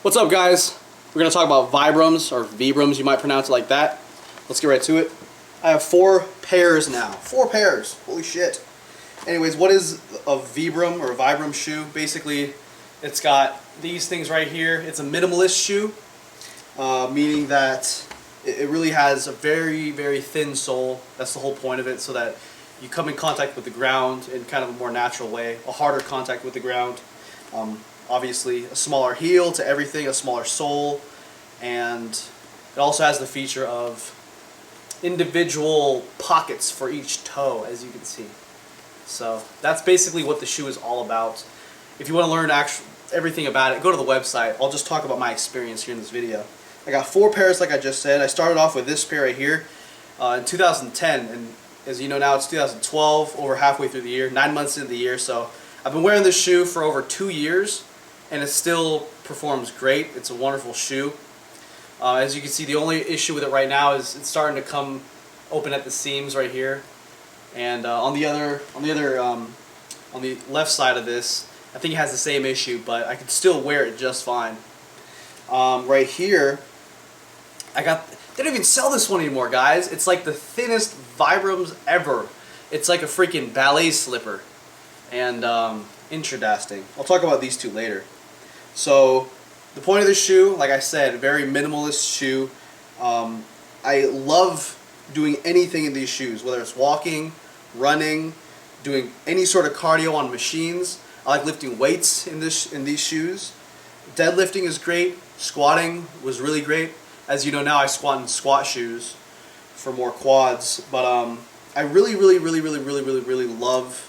What's up, guys? We're going to talk about Vibrams, or Vibrams, you might pronounce it like that. Let's get right to it. I have 4 pairs now. 4 pairs. Holy shit. Anyways, what is a Vibram or a Vibram shoe? Basically, it's got these things right here. It's a minimalist shoe, meaning that it really has a very, very thin sole. That's the whole point of it, so that you come in contact with the ground in kind of a more natural way, a harder contact with the ground. Obviously, a smaller heel to everything, a smaller sole, and it also has the feature of individual pockets for each toe, as you can see. So that's basically what the shoe is all about. If you want to learn everything about it, go to the website. I'll just talk about my experience here in this video. I got 4 pairs, like I just said. I started off with this pair right here in 2010, and as you know now, it's 2012, over halfway through the year, 9 months into the year. So I've been wearing this shoe for over 2 years, and it still performs great. It's a wonderful shoe. As you can see, the only issue with it right now is it's starting to come open at the seams right here, and on the left side of this, I think it has the same issue, but I can still wear it just fine. Right here, they don't even sell this one anymore, guys. It's like the thinnest Vibrams ever. It's like a freaking ballet slipper, and interesting. I'll talk about these two later. So the point of this shoe, like I said, very minimalist shoe. I love doing anything in these shoes, whether it's walking, running, doing any sort of cardio on machines. I like lifting weights in these shoes. Deadlifting is great. Squatting was really great. As you know now, I squat in squat shoes for more quads. But I really love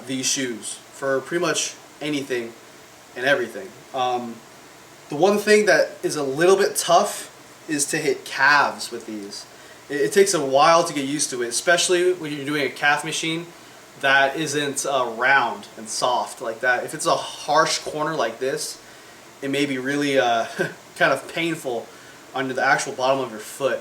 these shoes for pretty much anything and everything. The one thing that is a little bit tough is to hit calves with these. It takes a while to get used to it, especially when you're doing a calf machine that isn't round and soft like that. If it's a harsh corner like this, it may be really kind of painful under the actual bottom of your foot,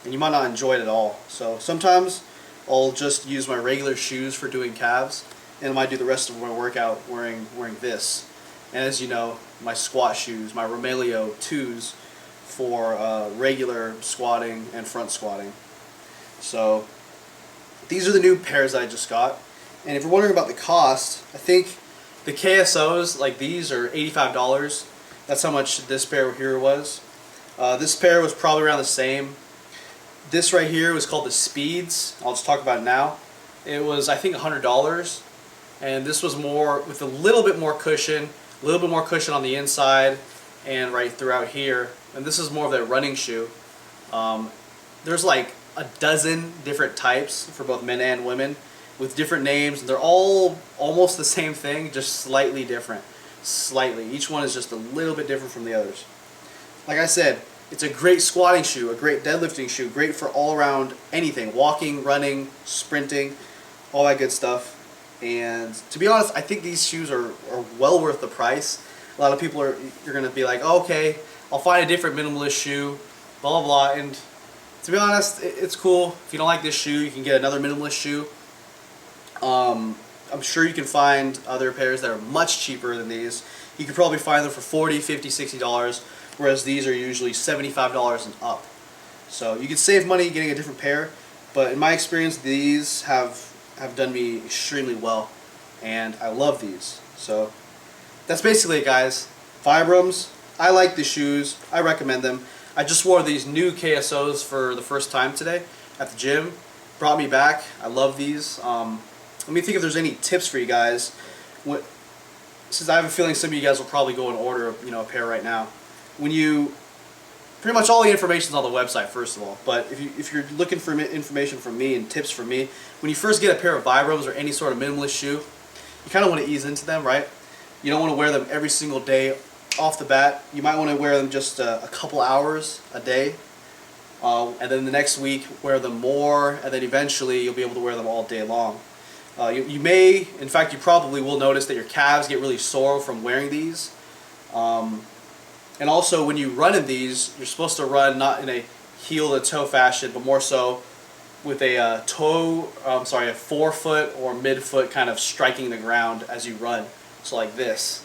and you might not enjoy it at all. So sometimes I'll just use my regular shoes for doing calves, and I might do the rest of my workout wearing this. And as you know, my squat shoes, my Romelio 2s for regular squatting and front squatting. So these are the new pairs that I just got. And if you're wondering about the cost, I think the KSOs like these are $85. That's how much this pair here was. This pair was probably around the same. This right here was called the Speeds. I'll just talk about it now. It was, I think, $100. And this was more with a little bit more cushion. A little bit more cushion on the inside and right throughout here. And this is more of a running shoe. There's like a dozen different types for both men and women with different names. They're all almost the same thing, just slightly different. Slightly. Each one is just a little bit different from the others. Like I said, it's a great squatting shoe, a great deadlifting shoe, great for all around anything. Walking, running, sprinting, all that good stuff. And to be honest, I think these shoes are well worth the price. A lot of people you're going to be like, oh, okay, I'll find a different minimalist shoe, blah, blah, blah. And to be honest, it's cool. If you don't like this shoe, you can get another minimalist shoe. I'm sure you can find other pairs that are much cheaper than these. You could probably find them for $40, $50, $60, whereas these are usually $75 and up. So you could save money getting a different pair, but in my experience, these have done me extremely well, and I love these. So that's basically it, guys. Vibrams, I like the shoes. I recommend them. I just wore these new KSOs for the first time today at the gym. Brought me back. I love these. Let me think if there's any tips for you guys. Since I have a feeling some of you guys will probably go and order a pair right now. Pretty much all the information is on the website, first of all. But if you're looking for information from me and tips from me, when you first get a pair of Vibrams or any sort of minimalist shoe, you kind of want to ease into them, right? You don't want to wear them every single day off the bat. You might want to wear them just a couple hours a day, and then the next week wear them more, and then eventually you'll be able to wear them all day long. You may, in fact, you probably will notice that your calves get really sore from wearing these. And also, when you run in these, you're supposed to run not in a heel-to-toe fashion, but more so with a forefoot or midfoot kind of striking the ground as you run. So like this.